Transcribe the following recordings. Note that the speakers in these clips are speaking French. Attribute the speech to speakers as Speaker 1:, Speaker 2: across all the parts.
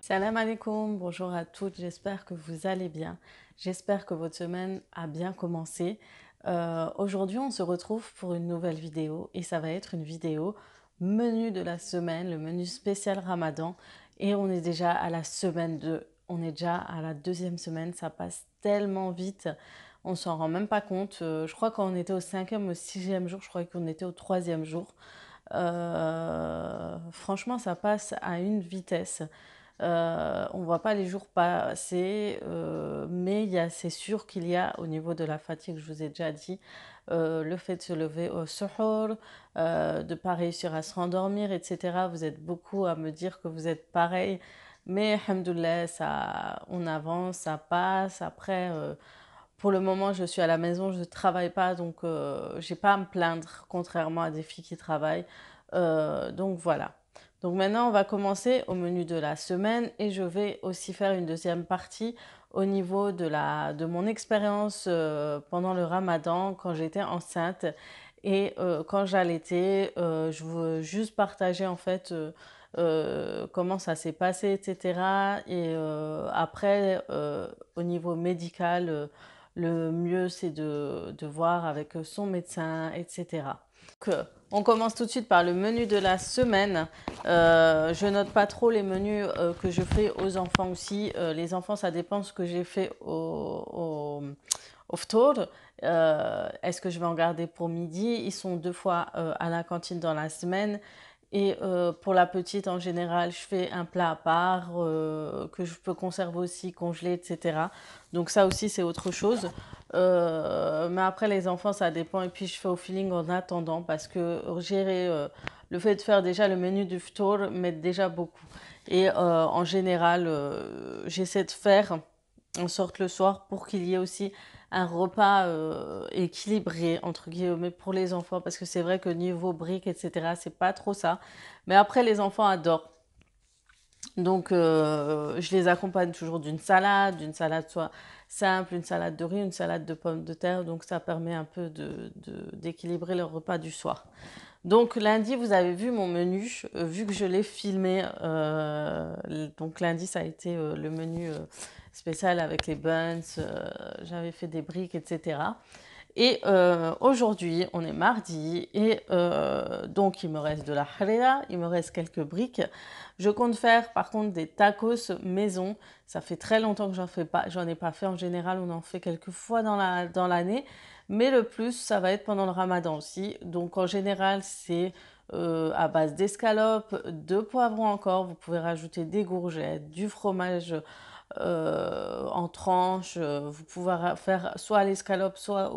Speaker 1: Salam alaikum, bonjour à toutes, j'espère que vous allez bien. J'espère que votre semaine a bien commencé. Aujourd'hui, on se retrouve pour une nouvelle vidéo et ça va être une vidéo menu de la semaine, le menu spécial Ramadan. Et on est déjà à la semaine 2, on est déjà à la deuxième semaine, ça passe tellement vite, on s'en rend même pas compte. Je crois qu'on était au 5e, au 6e jour, je crois qu'on était au 3e jour. Franchement, ça passe à une vitesse. On ne voit pas les jours passer, mais c'est sûr qu'il y a au niveau de la fatigue, je vous ai déjà dit, le fait de se lever au suhour, de ne pas réussir à se rendormir, etc. Vous êtes beaucoup à me dire que vous êtes pareil, mais alhamdoulilah, on avance, ça passe. Après, pour le moment, je suis à la maison, je ne travaille pas, donc je n'ai pas à me plaindre, contrairement à des filles qui travaillent. Donc voilà. Donc maintenant, on va commencer au menu de la semaine et je vais aussi faire une deuxième partie au niveau de mon expérience pendant le Ramadan, quand j'étais enceinte et quand j'allaitais. Je veux juste partager en fait comment ça s'est passé, etc. Et après, au niveau médical, le mieux c'est de voir avec son médecin, etc. Donc, on commence tout de suite par le menu de la semaine. Je note pas trop les menus que je fais aux enfants aussi. Les enfants, ça dépend de ce que j'ai fait au ftour. Est-ce que je vais en garder pour midi? Ils sont 2 fois à la cantine dans la semaine. Et pour la petite, en général, je fais un plat à part que je peux conserver aussi, congeler, etc. Donc ça aussi, c'est autre chose. Mais après, les enfants, ça dépend. Et puis, je fais au feeling en attendant parce que gérer le fait de faire déjà le menu du ftour m'aide déjà beaucoup. Et en général, j'essaie de faire en sorte le soir pour qu'il y ait aussi un repas équilibré entre guillemets pour les enfants, parce que c'est vrai que niveau briques, etc., c'est pas trop ça. Mais après, les enfants adorent. Donc, je les accompagne toujours d'une salade soit simple, une salade de riz, une salade de pommes de terre. Donc, ça permet un peu d'équilibrer le repas du soir. Donc, lundi, vous avez vu mon menu, vu que je l'ai filmé. Donc, lundi, ça a été le menu spécial avec les buns. J'avais fait des briques, etc. Et aujourd'hui, on est mardi et donc il me reste de la harira, il me reste quelques briques. Je compte faire par contre des tacos maison. Ça fait très longtemps que j'en ai pas fait. En général, on en fait quelques fois dans l'année, mais le plus, ça va être pendant le Ramadan aussi. Donc en général, c'est à base d'escalope, de poivrons encore. Vous pouvez rajouter des courgettes, du fromage en tranches. Vous pouvez faire soit à l'escalope, soit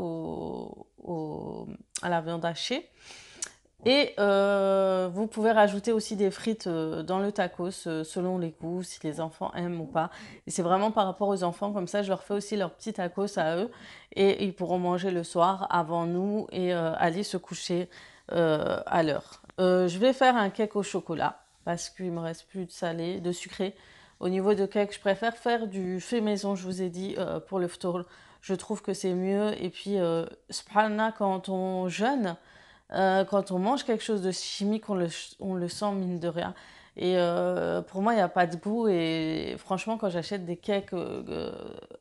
Speaker 1: à la viande hachée. Et vous pouvez rajouter aussi des frites dans le tacos selon les goûts, si les enfants aiment ou pas. Et c'est vraiment par rapport aux enfants, comme ça je leur fais aussi leur petit tacos à eux et ils pourront manger le soir avant nous et aller se coucher à l'heure. Je vais faire un cake au chocolat parce qu'il me reste plus de salé, de sucré. Au niveau de cake, je préfère faire du fait maison, je vous ai dit, pour le ftour. Je trouve que c'est mieux. Et puis, subhanallah, quand on jeûne, quand on mange quelque chose de chimique, on le sent mine de rien. Et pour moi, il n'y a pas de goût. Et franchement, quand j'achète des cakes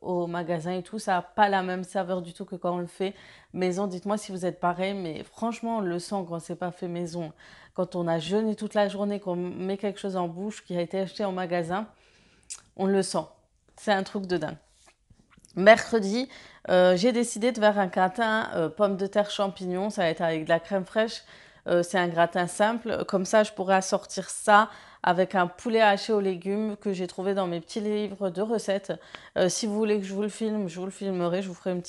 Speaker 1: au magasin et tout, ça n'a pas la même saveur du tout que quand on le fait maison. Dites-moi si vous êtes pareil, mais franchement, on le sent quand c'est pas fait maison. Quand on a jeûné toute la journée, qu'on met quelque chose en bouche qui a été acheté en magasin, on le sent. C'est un truc de dingue. Mercredi, j'ai décidé de faire un gratin pommes de terre champignons. Ça va être avec de la crème fraîche. C'est un gratin simple. Comme ça, je pourrais assortir ça avec un poulet haché aux légumes que j'ai trouvé dans mes petits livres de recettes. Si vous voulez que je vous le filme, je vous le filmerai. Je vous ferai une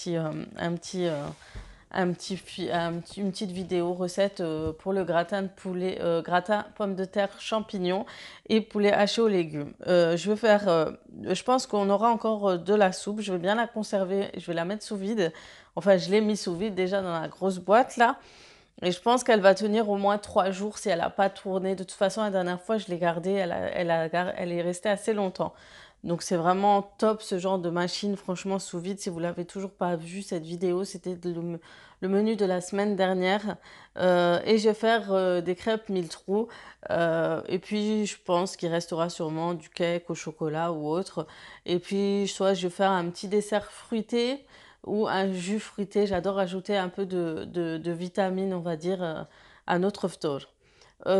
Speaker 1: petite vidéo recette pour le gratin de poulet, gratin pommes de terre champignons et poulet haché aux légumes. Je pense qu'on aura encore de la soupe. Je vais bien la conserver. Je vais la mettre sous vide. Enfin, je l'ai mis sous vide déjà dans la grosse boîte là. Et je pense qu'elle va tenir au moins 3 jours si elle n'a pas tourné. De toute façon, la dernière fois, je l'ai gardée. Elle est restée assez longtemps. Donc c'est vraiment top ce genre de machine, franchement sous vide. Si vous l'avez toujours pas vu cette vidéo, c'était le menu de la semaine dernière. Et je vais faire des crêpes mille trous. Et puis je pense qu'il restera sûrement du cake au chocolat ou autre. Et puis soit je vais faire un petit dessert fruité ou un jus fruité. J'adore ajouter un peu de vitamines, on va dire, à notre ftour.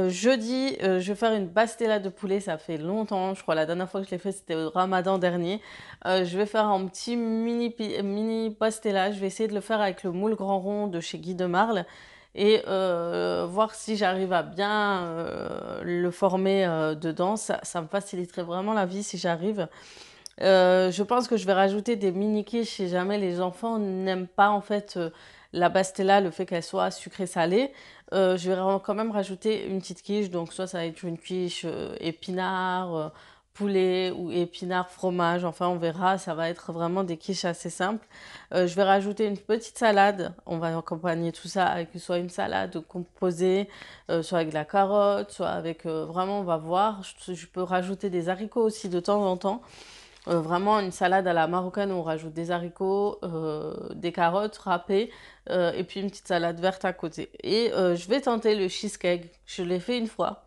Speaker 1: Jeudi, je vais faire une pastella de poulet, ça fait longtemps, je crois la dernière fois que je l'ai fait c'était au Ramadan dernier. Je vais faire un petit mini pastella, je vais essayer de le faire avec le moule grand rond de chez Guy de Marle et voir si j'arrive à bien le former dedans, ça me faciliterait vraiment la vie si j'arrive. Je pense que je vais rajouter des mini quiches si jamais les enfants n'aiment pas en fait la pastella, le fait qu'elle soit sucrée salée. Je vais quand même rajouter une petite quiche, donc soit ça va être une quiche épinard, poulet ou épinard fromage, enfin on verra, ça va être vraiment des quiches assez simples. Je vais rajouter une petite salade, on va accompagner tout ça avec soit une salade composée, soit avec de la carotte, soit avec vraiment on va voir, je peux rajouter des haricots aussi de temps en temps. Vraiment une salade à la marocaine où on rajoute des haricots, des carottes râpées et puis une petite salade verte à côté. Et je vais tenter le cheesecake. Je l'ai fait une fois,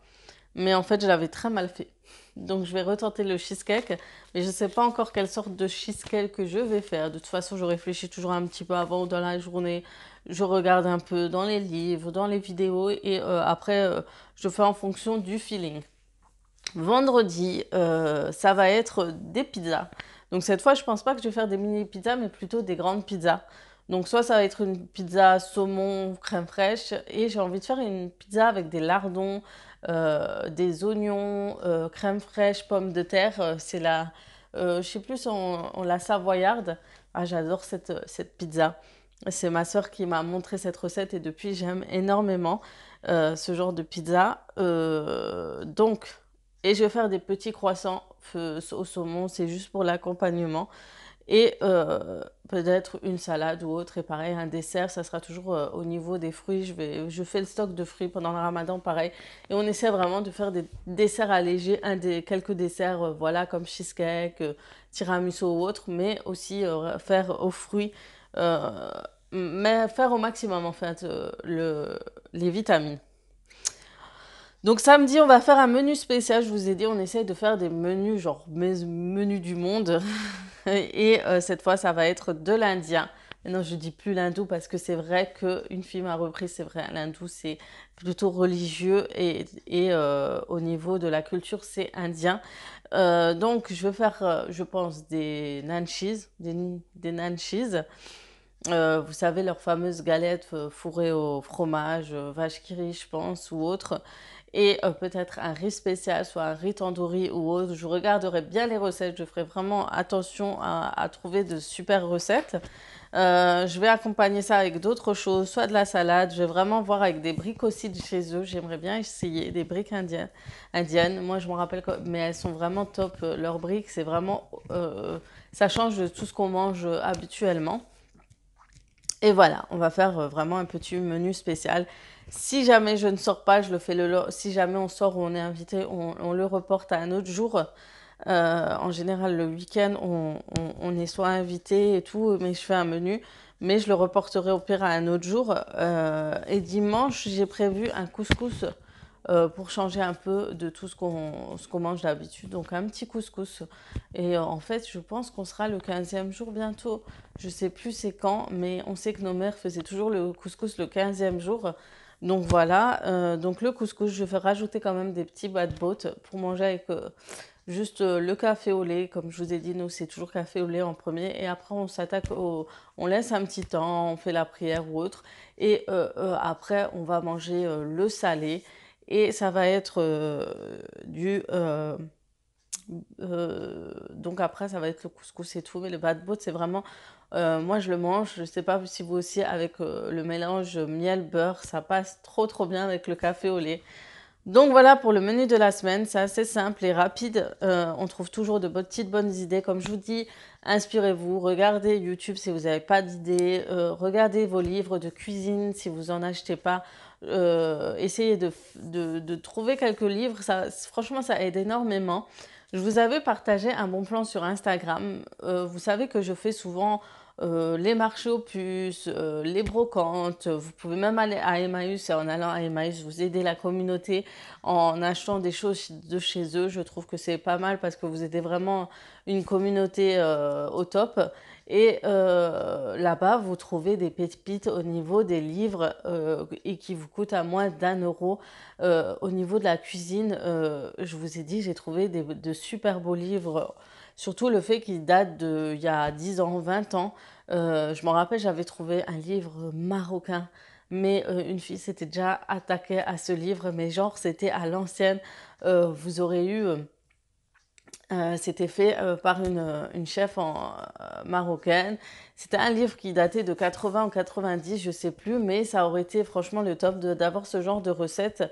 Speaker 1: mais en fait je l'avais très mal fait. Donc je vais retenter le cheesecake, mais je ne sais pas encore quelle sorte de cheesecake que je vais faire. De toute façon, je réfléchis toujours un petit peu avant ou dans la journée. Je regarde un peu dans les livres, dans les vidéos et après je fais en fonction du feeling. Vendredi, ça va être des pizzas. Donc cette fois, je pense pas que je vais faire des mini pizzas, mais plutôt des grandes pizzas. Donc soit ça va être une pizza saumon crème fraîche et j'ai envie de faire une pizza avec des lardons, des oignons, crème fraîche, pommes de terre. C'est la, je sais plus, on la savoyarde. Ah, j'adore cette pizza. C'est ma sœur qui m'a montré cette recette et depuis j'aime énormément ce genre de pizza. Donc et je vais faire des petits croissants au saumon, c'est juste pour l'accompagnement. Et peut-être une salade ou autre. Et pareil, un dessert, ça sera toujours au niveau des fruits. Je fais le stock de fruits pendant le ramadan, pareil. Et on essaie vraiment de faire des desserts allégés, quelques desserts, voilà, comme cheesecake, tiramisu ou autre, mais aussi faire aux fruits. euh, mais faire au maximum, en fait, les vitamines. Donc samedi, on va faire un menu spécial. Je vous ai dit, on essaye de faire des menus, genre menus du monde. Et cette fois, ça va être de l'indien. Non, je dis plus l'hindou parce que c'est vrai qu'une fille m'a repris, c'est vrai, l'hindou c'est plutôt religieux et au niveau de la culture c'est indien. Donc je vais faire, je pense, des nanchis, des nanchis. Vous savez, leurs fameuses galettes fourrées au fromage, vache qui rit, je pense, ou autre. Et peut-être un riz spécial, soit un riz tandoori ou autre. Je regarderai bien les recettes, je ferai vraiment attention à trouver de super recettes. Je vais accompagner ça avec d'autres choses, soit de la salade. Je vais vraiment voir avec des briques aussi de chez eux. J'aimerais bien essayer des briques indiennes. Moi, je me rappelle, mais elles sont vraiment top. Leurs briques, c'est vraiment... ça change de tout ce qu'on mange habituellement. Et voilà, on va faire vraiment un petit menu spécial. Si jamais je ne sors pas, je le fais si jamais on sort ou on est invité, on le reporte à un autre jour. En général, le week-end, on est soit invité et tout, mais je fais un menu. Mais je le reporterai au pire à un autre jour. Et dimanche, j'ai prévu un couscous pour changer un peu de tout ce qu'on mange d'habitude. Donc un petit couscous. Et en fait, je pense qu'on sera le 15e jour bientôt. Je sais plus c'est quand, mais on sait que nos mères faisaient toujours le couscous le 15e jour. Donc voilà, donc le couscous, je vais rajouter quand même des petits bad boat pour manger avec juste le café au lait. Comme je vous ai dit, nous c'est toujours café au lait en premier. Et après on s'attaque on laisse un petit temps, on fait la prière ou autre. Et après on va manger le salé. Et ça va être du... donc après, ça va être le couscous et tout. Mais le bad boat, c'est vraiment... moi, je le mange. Je ne sais pas si vous aussi, avec le mélange miel-beurre, ça passe trop trop bien avec le café au lait. Donc voilà pour le menu de la semaine, c'est assez simple et rapide. On trouve toujours de petites bonnes idées. Comme je vous dis, inspirez-vous, regardez YouTube si vous n'avez pas d'idées, regardez vos livres de cuisine si vous n'en achetez pas. Essayez de trouver quelques livres, ça, franchement ça aide énormément. Je vous avais partagé un bon plan sur Instagram. Vous savez que je fais souvent les marchés aux puces, les brocantes. Vous pouvez même aller à Emmaüs et en allant à Emmaüs, vous aider la communauté en achetant des choses de chez eux. Je trouve que c'est pas mal parce que vous aidez vraiment une communauté au top. Et là-bas, vous trouvez des pépites au niveau des livres et qui vous coûtent à moins d'1 euro. Au niveau de la cuisine, je vous ai dit, j'ai trouvé de super beaux livres, surtout le fait qu'ils datent d'il y a 10 ans, 20 ans. Je me rappelle, j'avais trouvé un livre marocain, mais une fille s'était déjà attaquée à ce livre, mais genre c'était à l'ancienne. Vous aurez eu... c'était fait par une chef marocaine. C'était un livre qui datait de 80 ou 90, je sais plus, mais ça aurait été franchement le top d'avoir ce genre de recette.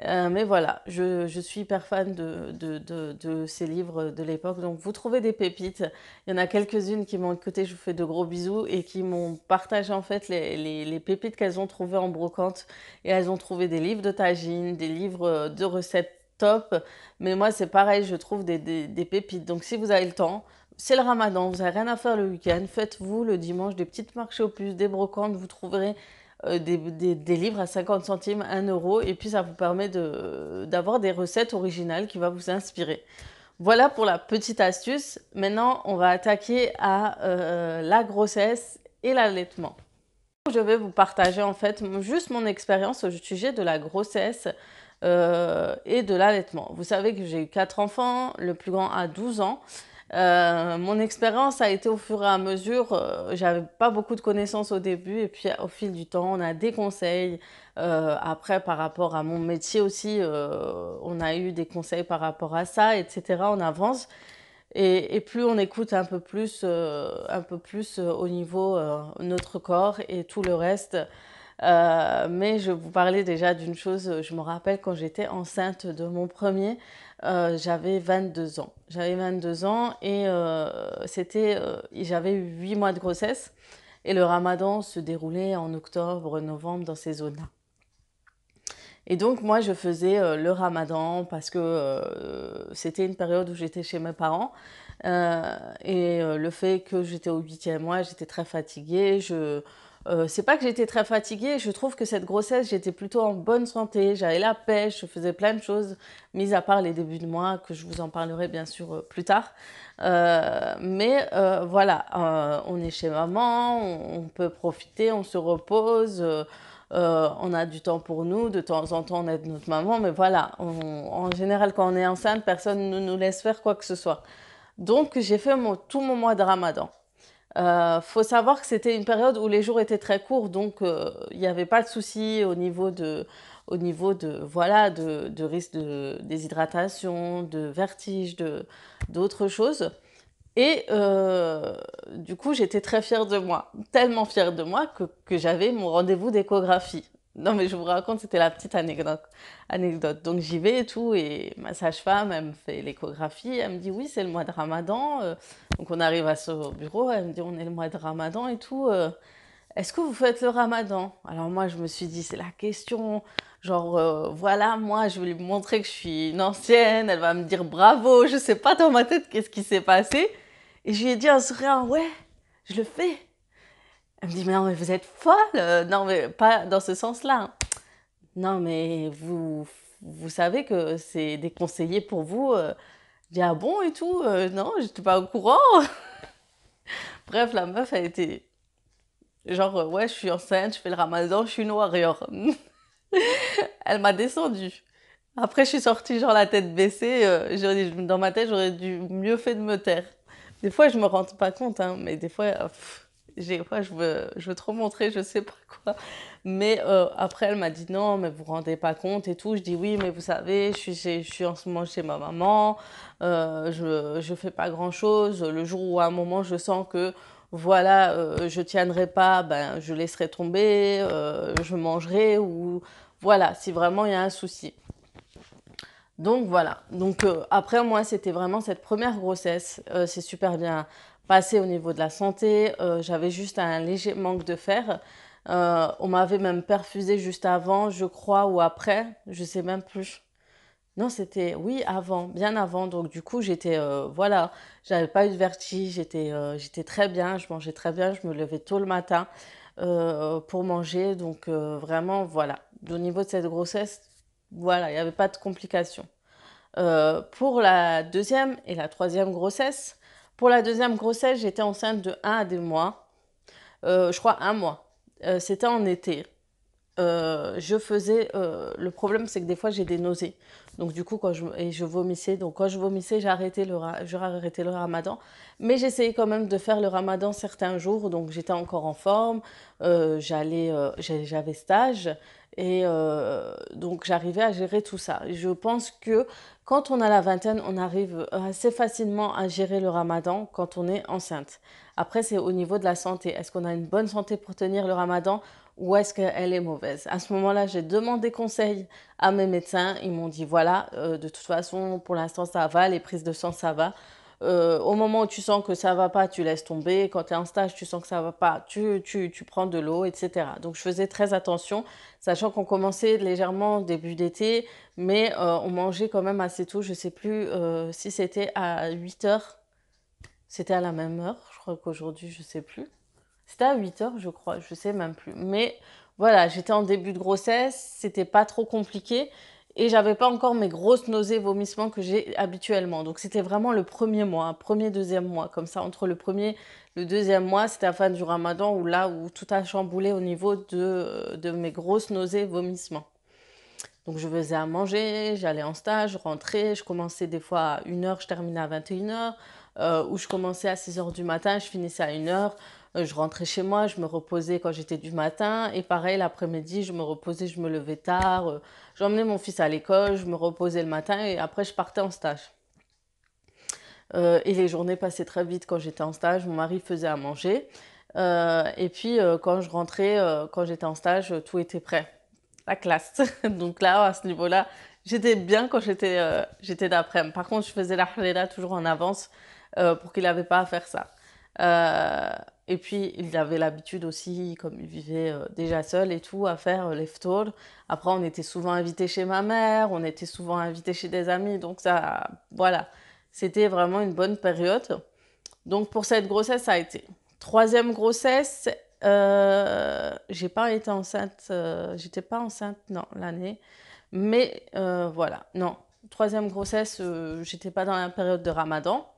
Speaker 1: Mais voilà, je suis hyper fan de ces livres de l'époque. Donc, vous trouvez des pépites. Il y en a quelques-unes qui m'ont écouté, je vous fais de gros bisous, et qui m'ont partagé en fait les pépites qu'elles ont trouvées en brocante. Et elles ont trouvé des livres de tagine, des livres de recettes top. Mais moi, c'est pareil, je trouve des pépites. Donc, si vous avez le temps, c'est le ramadan, vous n'avez rien à faire le week-end, faites-vous le dimanche des petites marchés aux puces, des brocantes, vous trouverez des livres à 50 centimes, 1 euro, et puis ça vous permet d'avoir des recettes originales qui vont vous inspirer. Voilà pour la petite astuce. Maintenant, on va attaquer à la grossesse et l'allaitement. Je vais vous partager en fait juste mon expérience au sujet de la grossesse et de l'allaitement. Vous savez que j'ai eu 4 enfants, le plus grand a 12 ans. Mon expérience a été au fur et à mesure, j'avais pas beaucoup de connaissances au début et puis au fil du temps, on a des conseils. Après, par rapport à mon métier aussi, on a eu des conseils par rapport à ça, etc. On avance et plus on écoute un peu plus au niveau notre corps et tout le reste. Mais je vous parlais déjà d'une chose, je me rappelle quand j'étais enceinte de mon premier, j'avais 22 ans. J'avais 22 ans et j'avais eu 8 mois de grossesse et le ramadan se déroulait en octobre, novembre dans ces zones-là. Et donc moi je faisais le ramadan parce que c'était une période où j'étais chez mes parents. Le fait que j'étais au 8e mois, j'étais très fatiguée. C'est pas que j'étais très fatiguée, je trouve que cette grossesse, j'étais plutôt en bonne santé, j'avais la pêche, je faisais plein de choses, mis à part les débuts de mois, que je vous en parlerai bien sûr plus tard. Voilà, on est chez maman, on peut profiter, on se repose, on a du temps pour nous, de temps en temps on aide notre maman, mais voilà, en général quand on est enceinte, personne ne nous laisse faire quoi que ce soit. Donc j'ai fait tout mon mois de ramadan. Faut savoir que c'était une période où les jours étaient très courts, donc il n'y avait pas de souci au niveau de, voilà, de risque de déshydratation, de vertige, d'autres choses. Et du coup, j'étais très fière de moi, tellement fière de moi que j'avais mon rendez-vous d'échographie. Non, mais je vous raconte, c'était la petite anecdote. Donc j'y vais et tout, et ma sage-femme, elle me fait l'échographie, elle me dit oui, c'est le mois de Ramadan. Donc on arrive à ce bureau, elle me dit on est le mois de Ramadan et tout. Est-ce que vous faites le Ramadan? Alors moi, je me suis dit, c'est la question. Genre, voilà, moi, je vais lui montrer que je suis une ancienne, elle va me dire bravo, je sais pas dans ma tête qu'est-ce qui s'est passé. Et je lui ai dit en souriant, ouais, je le fais. Elle me dit, mais non, mais vous êtes folle. Non, mais pas dans ce sens-là, hein. Non, mais vous savez que c'est déconseillé pour vous. Je dis, ah bon et tout. Non, j'étais pas au courant. Bref, la meuf a été genre, ouais, je suis enceinte, je fais le ramadan, je suis une warrior. Elle m'a descendue. Après, je suis sortie, genre, la tête baissée. Dans ma tête, j'aurais dû mieux fait de me taire. Des fois, je me rends pas compte, hein, mais des fois, je veux trop montrer, je sais pas quoi. Mais après, elle m'a dit non, mais vous vous rendez pas compte et tout. Je dis oui, mais vous savez, je suis en ce moment chez ma maman. Je fais pas grand-chose. Le jour où à un moment, je sens que voilà, je tiendrai pas, ben, je laisserai tomber, je mangerai ou voilà, si vraiment il y a un souci. Donc voilà. Donc après moi c'était vraiment cette première grossesse, c'est super bien passé au niveau de la santé. J'avais juste un léger manque de fer. On m'avait même perfusé juste avant, je crois, ou après, je sais même plus. Non, c'était, oui, avant, bien avant. Donc, du coup, j'étais, voilà, j'avais pas eu de vertige, j'étais très bien, je mangeais très bien, je me levais tôt le matin pour manger. Donc, vraiment, voilà. Au niveau de cette grossesse, voilà, il n'y avait pas de complications. Pour la deuxième et la troisième grossesse, pour la deuxième grossesse, j'étais enceinte de 1 à 2 mois, je crois 1 mois. C'était en été. Le problème, c'est que des fois, j'ai des nausées. Donc, du coup, et je vomissais. Donc, quand je vomissais, j'ai arrêté le ramadan. Mais j'essayais quand même de faire le ramadan certains jours. Donc, j'étais encore en forme. J'avais stage. Et donc, j'arrivais à gérer tout ça. Je pense que quand on a la vingtaine, on arrive assez facilement à gérer le ramadan quand on est enceinte. Après, c'est au niveau de la santé. Est-ce qu'on a une bonne santé pour tenir le ramadan? Ou est-ce qu'elle est mauvaise? À ce moment-là, j'ai demandé conseil à mes médecins. Ils m'ont dit, voilà, de toute façon, pour l'instant, ça va, les prises de sang, ça va. Au moment où tu sens que ça va pas, tu laisses tomber. Quand tu es en stage, tu sens que ça va pas, tu prends de l'eau, etc. Donc, je faisais très attention, sachant qu'on commençait légèrement début d'été, mais on mangeait quand même assez tôt. Je sais plus si c'était à 8 heures, c'était à la même heure. Je crois qu'aujourd'hui, je sais plus. C'était à 8 heures, je crois, je sais même plus. Mais voilà, j'étais en début de grossesse, c'était pas trop compliqué et j'avais pas encore mes grosses nausées, vomissements que j'ai habituellement. Donc c'était vraiment le premier mois, premier, deuxième mois, comme ça, entre le premier et le deuxième mois, c'était la fin du ramadan où là où tout a chamboulé au niveau de mes grosses nausées, vomissements. Donc je faisais à manger, j'allais en stage, je rentrais, je commençais des fois à 1 heure, je terminais à 21 heures, ou je commençais à 6 heures du matin, je finissais à 1 heure, je rentrais chez moi, je me reposais quand j'étais du matin, et pareil l'après-midi, je me reposais, je me levais tard, j'emmenais mon fils à l'école, je me reposais le matin, et après je partais en stage. Et les journées passaient très vite quand j'étais en stage, mon mari faisait à manger, et puis quand je rentrais, quand j'étais en stage, tout était prêt la classe. Donc là, à ce niveau-là, j'étais bien quand j'étais d'après-midi. Par contre, je faisais la halala toujours en avance pour qu'il n'avait pas à faire ça. Euh, et puis, il avait l'habitude aussi, comme il vivait déjà seul et tout, à faire les ftours. Après, on était souvent invités chez ma mère, on était souvent invités chez des amis. Donc ça, voilà, c'était vraiment une bonne période. Donc pour cette grossesse, ça a été. Troisième grossesse, j'ai pas été enceinte, j'étais pas enceinte, non, l'année. Mais voilà, non. Troisième grossesse, j'étais pas dans la période de Ramadan.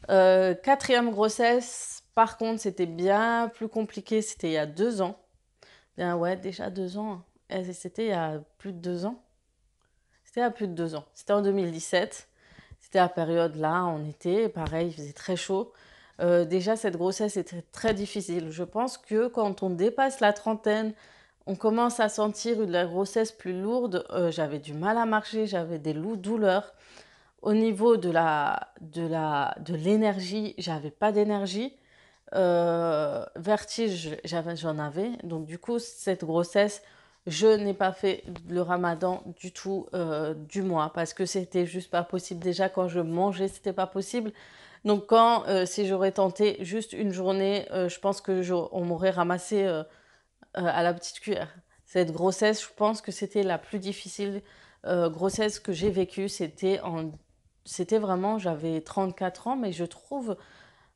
Speaker 1: Quatrième grossesse, par contre, c'était bien plus compliqué, c'était il y a 2 ans. Bien ouais, déjà 2 ans. C'était il y a plus de 2 ans. C'était il y a plus de 2 ans. C'était en 2017. C'était la période là, en été, pareil, il faisait très chaud. Déjà, cette grossesse était très difficile. Je pense que quand on dépasse la trentaine, on commence à sentir la grossesse plus lourde. J'avais du mal à marcher, j'avais des douleurs. Au niveau de l'énergie, j'avais pas d'énergie. Vertige, j'en avais. Donc du coup, cette grossesse, je n'ai pas fait le ramadan du tout du mois parce que c'était juste pas possible. Déjà, quand je mangeais, c'était pas possible. Donc quand, si j'aurais tenté juste une journée, je pense que on m'aurait ramassé à la petite cuillère. Cette grossesse, je pense que c'était la plus difficile grossesse que j'ai vécue. C'était vraiment, j'avais 34 ans, mais je trouve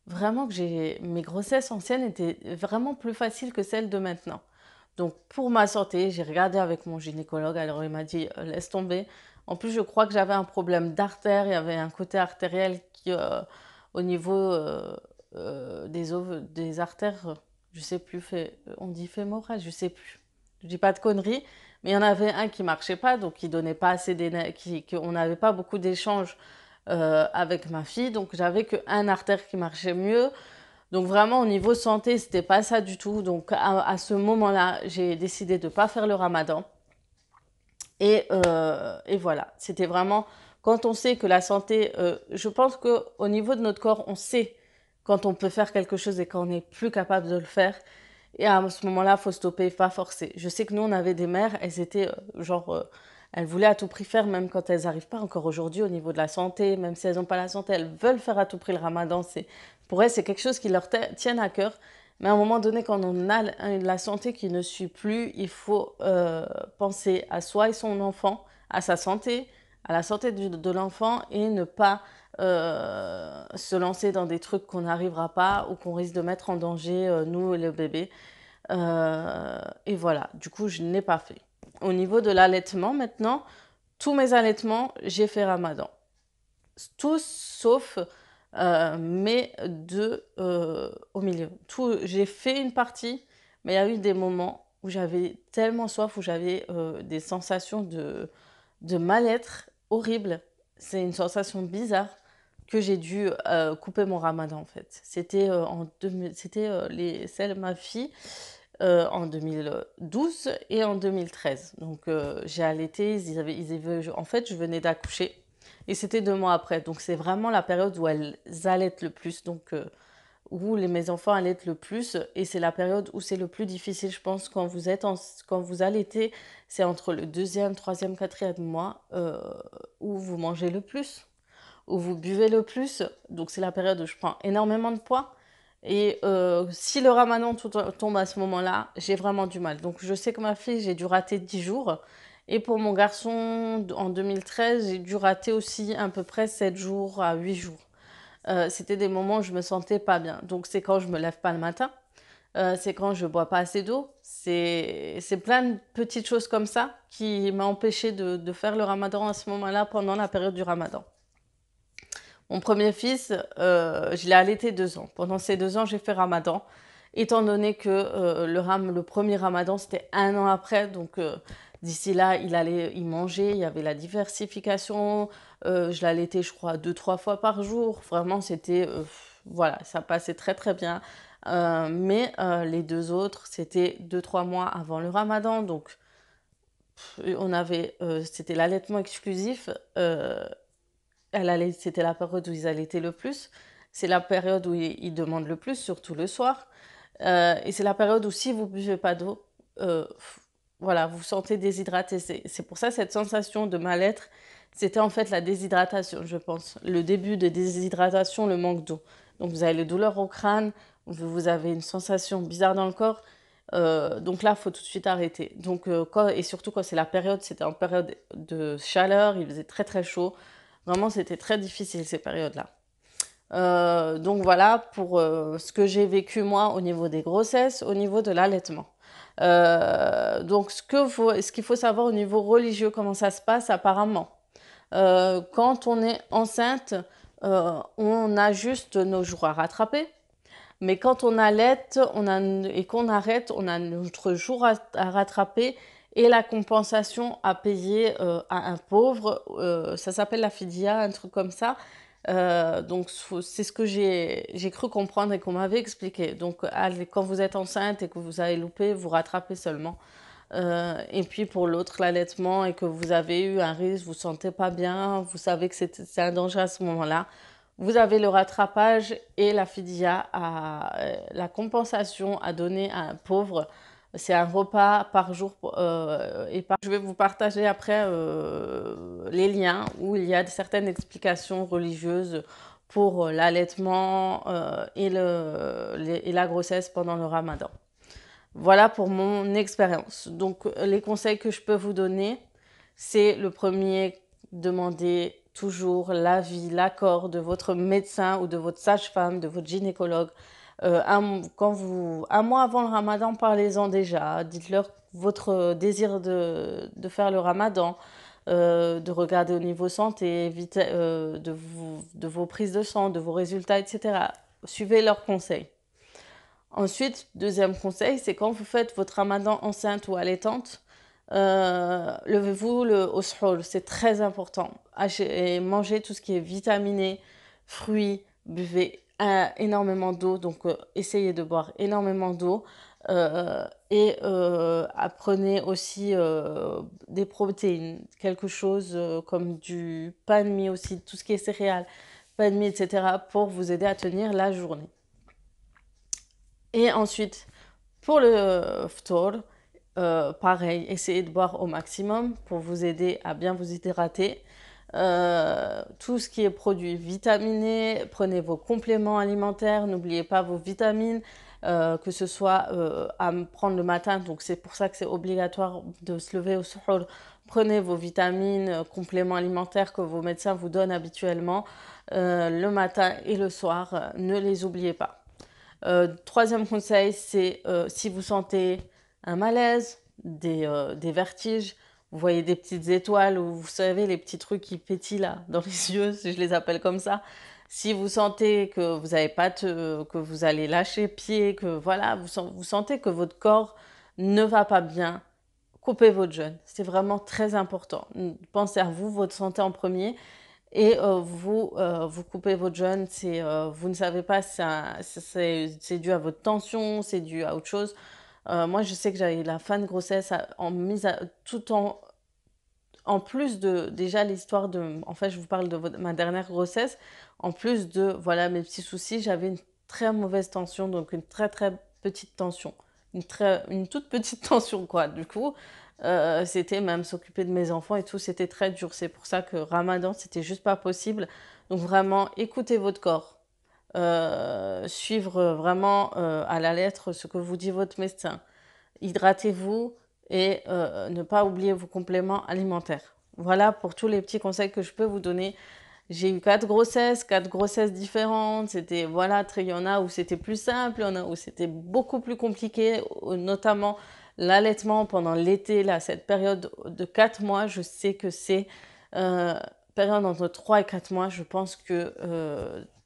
Speaker 1: vraiment que mes grossesses anciennes étaient vraiment plus faciles que celles de maintenant. Donc pour ma santé, j'ai regardé avec mon gynécologue, alors il m'a dit laisse tomber. En plus, je crois que j'avais un problème d'artère, il y avait un côté artériel qui, au niveau des artères, je sais plus, on dit fémorale, je sais plus. Je dis pas de conneries, mais il y en avait un qui marchait pas, donc il donnait pas assez d'énergie, on n'avait pas beaucoup d'échanges avec ma fille, donc j'avais qu'un artère qui marchait mieux. Donc vraiment au niveau santé, c'était pas ça du tout. Donc à ce moment-là, j'ai décidé de pas faire le ramadan. Et voilà, c'était vraiment quand on sait que la santé, je pense qu'au niveau de notre corps, on sait quand on peut faire quelque chose et quand on n'est plus capable de le faire. Et à ce moment-là, il faut stopper, pas forcer. Je sais que nous, on avait des mères, elles étaient elles voulaient à tout prix faire, même quand elles n'arrivent pas encore aujourd'hui au niveau de la santé, même si elles n'ont pas la santé, elles veulent faire à tout prix le ramadan. Pour elles, c'est quelque chose qui leur tient à cœur. Mais à un moment donné, quand on a la santé qui ne suit plus, il faut penser à soi et son enfant, à sa santé, à la santé de l'enfant et ne pas se lancer dans des trucs qu'on n'arrivera pas ou qu'on risque de mettre en danger, nous et le bébé. Et voilà, du coup, je n'ai pas fait. Au niveau de l'allaitement, maintenant, tous mes allaitements, j'ai fait Ramadan. Tous sauf mes deux au milieu. J'ai fait une partie, mais il y a eu des moments où j'avais tellement soif, où j'avais des sensations de mal-être horribles. C'est une sensation bizarre que j'ai dû couper mon ramadan en fait. C'était celle de ma fille en 2012 et en 2013. Donc j'ai allaité, en fait je venais d'accoucher et c'était 2 mois après. Donc c'est vraiment la période où elles allaitent le plus, donc où mes enfants allaitent le plus et c'est la période où c'est le plus difficile, je pense, quand vous allaitez, c'est entre le deuxième, troisième, quatrième mois où vous mangez le plus, où vous buvez le plus. Donc c'est la période où je prends énormément de poids. Et si le ramadan tombe à ce moment-là, j'ai vraiment du mal. Donc je sais que ma fille, j'ai dû rater 10 jours. Et pour mon garçon, en 2013, j'ai dû rater aussi à peu près 7 jours à 8 jours. C'était des moments où je me sentais pas bien. Donc c'est quand je me lève pas le matin, c'est quand je bois pas assez d'eau. C'est plein de petites choses comme ça qui m'ont empêché de faire le ramadan à ce moment-là pendant la période du ramadan. Mon premier fils, je l'ai allaité 2 ans. Pendant ces 2 ans, j'ai fait Ramadan, étant donné que le premier Ramadan, c'était 1 an après. Donc, d'ici là, il mangeait, il y avait la diversification. Je l'allaitais, je crois, 2, 3 fois par jour. Vraiment, c'était... voilà, ça passait très, très bien. Mais les deux autres, c'était 2, 3 mois avant le Ramadan. Donc, c'était l'allaitement exclusif. C'était la période où ils allaitaient le plus. C'est la période où ils demandent le plus, surtout le soir. Et c'est la période où si vous ne buvez pas d'eau, voilà, vous vous sentez déshydraté. C'est pour ça cette sensation de mal-être, c'était en fait la déshydratation, je pense. Le début de déshydratation, le manque d'eau. Donc vous avez les douleurs au crâne, vous avez une sensation bizarre dans le corps. Donc là, il faut tout de suite arrêter. Donc, et surtout quand c'est c'était en période de chaleur, il faisait très très chaud. Vraiment, c'était très difficile ces périodes-là. Donc voilà pour ce que j'ai vécu moi au niveau des grossesses, au niveau de l'allaitement. Donc ce qu'il faut savoir au niveau religieux, comment ça se passe apparemment. Quand on est enceinte, on a juste nos jours à rattraper. Mais quand on allaite et qu'on arrête, on a notre jour à rattraper et la compensation à payer à un pauvre. Ça s'appelle la fidia, un truc comme ça. Donc c'est ce que j'ai cru comprendre et qu'on m'avait expliqué. Donc quand vous êtes enceinte et que vous avez loupé, vous rattrapez seulement. Et puis pour l'autre, l'allaitement et que vous avez eu un risque, vous ne vous sentez pas bien, vous savez que c'est un danger à ce moment-là. Vous avez le rattrapage et la fidia, la compensation à donner à un pauvre. C'est un repas par jour. Je vais vous partager après les liens où il y a certaines explications religieuses pour l'allaitement et la grossesse pendant le ramadan. Voilà pour mon expérience. Donc, les conseils que je peux vous donner, c'est le premier, demander toujours l'avis, l'accord de votre médecin ou de votre sage-femme, de votre gynécologue. Un mois avant le ramadan, parlez-en déjà. Dites-leur votre désir de faire le ramadan, de regarder au niveau santé, de vos prises de sang, de vos résultats, etc. Suivez leurs conseils. Ensuite, deuxième conseil, c'est quand vous faites votre ramadan enceinte ou allaitante, levez-vous au suhour, c'est très important. Et mangez tout ce qui est vitaminé, fruits, buvez énormément d'eau, donc essayez de boire énormément d'eau. Et apprenez aussi des protéines, quelque chose comme du pain de mie aussi, tout ce qui est céréales, pain de mie, etc., pour vous aider à tenir la journée. Et ensuite, pour le ftour, pareil, essayez de boire au maximum pour vous aider à bien vous hydrater. Tout ce qui est produit vitaminé, prenez vos compléments alimentaires, n'oubliez pas vos vitamines, que ce soit à me prendre le matin, donc c'est pour ça que c'est obligatoire de se lever au suhour. Prenez vos vitamines, compléments alimentaires que vos médecins vous donnent habituellement le matin et le soir, ne les oubliez pas. Troisième conseil, c'est si vous sentez un malaise, des vertiges, vous voyez des petites étoiles ou vous savez les petits trucs qui pétillent là dans les yeux, si je les appelle comme ça. Si vous sentez que vous avez pas que vous allez lâcher pied, que voilà, vous sentez que votre corps ne va pas bien, coupez votre jeûne. C'est vraiment très important. Pensez à vous, votre santé en premier. Et vous coupez votre jeûne, vous ne savez pas si c'est dû à votre tension, c'est dû à autre chose. Moi, je sais que j'avais la fin de grossesse tout en plus de déjà l'histoire de, en fait, je vous parle de ma dernière grossesse, en plus de voilà mes petits soucis, j'avais une très mauvaise tension, donc une très très petite tension, une toute petite tension quoi. Du coup, c'était même s'occuper de mes enfants et tout, c'était très dur. C'est pour ça que Ramadan, c'était juste pas possible. Donc vraiment, écoutez votre corps. Suivre vraiment à la lettre ce que vous dit votre médecin. Hydratez-vous et ne pas oublier vos compléments alimentaires. Voilà pour tous les petits conseils que je peux vous donner. J'ai eu 4 grossesses différentes. C'était, voilà, il y en a où c'était plus simple, il y en a où c'était beaucoup plus compliqué, notamment l'allaitement pendant l'été, là, cette période de 4 mois, je sais que c'est période entre 3 et 4 mois, je pense que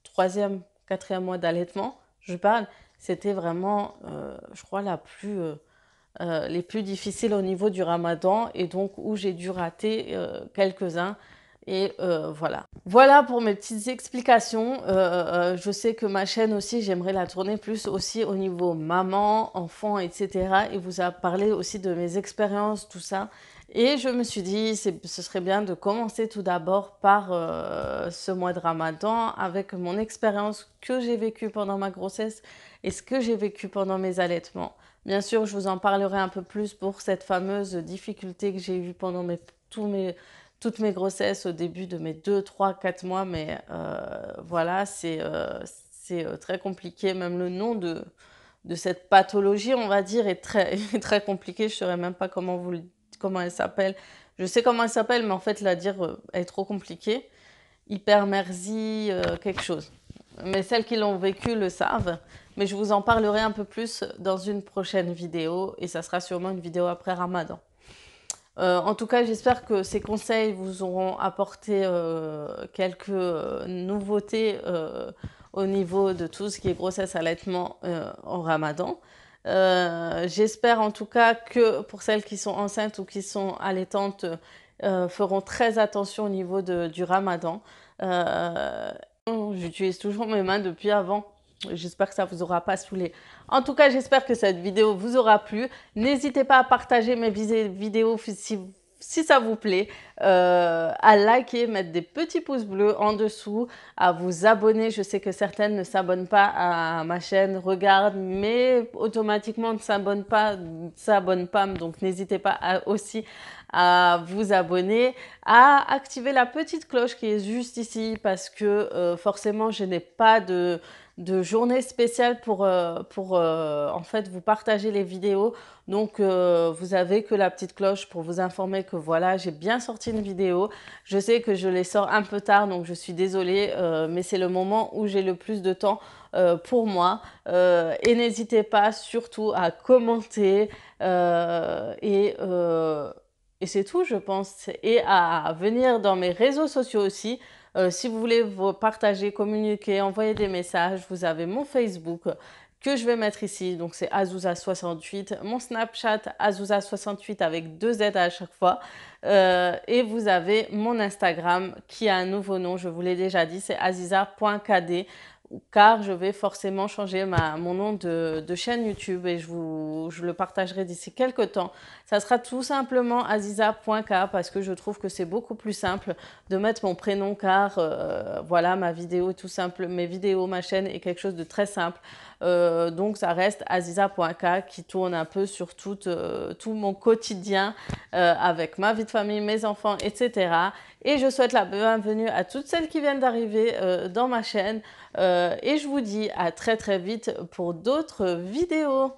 Speaker 1: troisième, quatrième mois d'allaitement, je parle, c'était vraiment, je crois, les plus difficiles au niveau du ramadan et donc où j'ai dû rater quelques-uns. Et voilà. Voilà pour mes petites explications. Je sais que ma chaîne aussi, j'aimerais la tourner plus aussi au niveau maman, enfant, etc. Et vous a parlé aussi de mes expériences, tout ça. Et je me suis dit, ce serait bien de commencer tout d'abord par ce mois de Ramadan avec mon expérience que j'ai vécue pendant ma grossesse et ce que j'ai vécu pendant mes allaitements. Bien sûr, je vous en parlerai un peu plus pour cette fameuse difficulté que j'ai eue pendant toutes mes grossesses au début de mes 2, 3, 4 mois. Mais voilà, c'est très compliqué. Même le nom de cette pathologie, on va dire, est très, très compliqué. Je ne saurais même pas comment elle s'appelle. Je sais comment elle s'appelle, mais en fait, la dire est trop compliquée. Hypermersie, quelque chose. Mais celles qui l'ont vécu le savent. Mais je vous en parlerai un peu plus dans une prochaine vidéo. Et ça sera sûrement une vidéo après Ramadan. En tout cas, j'espère que ces conseils vous auront apporté quelques nouveautés au niveau de tout ce qui est grossesse, allaitement en Ramadan. J'espère en tout cas que pour celles qui sont enceintes ou qui sont allaitantes, feront très attention au niveau du Ramadan. J'utilise toujours mes mains depuis avant. J'espère que ça vous aura pas saoulé. En tout cas, j'espère que cette vidéo vous aura plu. N'hésitez pas à partager mes vidéos si ça vous plaît, à liker, mettre des petits pouces bleus en dessous, à vous abonner. Je sais que certaines ne s'abonnent pas à ma chaîne, regardent, mais automatiquement ne s'abonnent pas. Donc n'hésitez pas aussi à vous abonner, à activer la petite cloche qui est juste ici parce que forcément je n'ai pas de journée spéciale pour en fait vous partager les vidéos. Donc vous avez que la petite cloche pour vous informer que voilà, j'ai bien sorti une vidéo. Je sais que je les sors un peu tard, donc je suis désolée, mais c'est le moment où j'ai le plus de temps pour moi. Et n'hésitez pas surtout à commenter et c'est tout, je pense. Et à venir dans mes réseaux sociaux aussi. Si vous voulez vous partager, communiquer, envoyer des messages, vous avez mon Facebook que je vais mettre ici. Donc, c'est Azouza68. Mon Snapchat, Azouza68 avec 2 Z à chaque fois. Et vous avez mon Instagram qui a un nouveau nom, je vous l'ai déjà dit, c'est aziza.kd. Car je vais forcément changer mon nom de chaîne YouTube et je le partagerai d'ici quelques temps. Ça sera tout simplement aziza.k parce que je trouve que c'est beaucoup plus simple de mettre mon prénom car voilà, ma vidéo tout simple, mes vidéos, ma chaîne est quelque chose de très simple. Donc ça reste aziza.k qui tourne un peu sur tout mon quotidien avec ma vie de famille, mes enfants, etc. Et je souhaite la bienvenue à toutes celles qui viennent d'arriver dans ma chaîne. Et je vous dis à très très vite pour d'autres vidéos.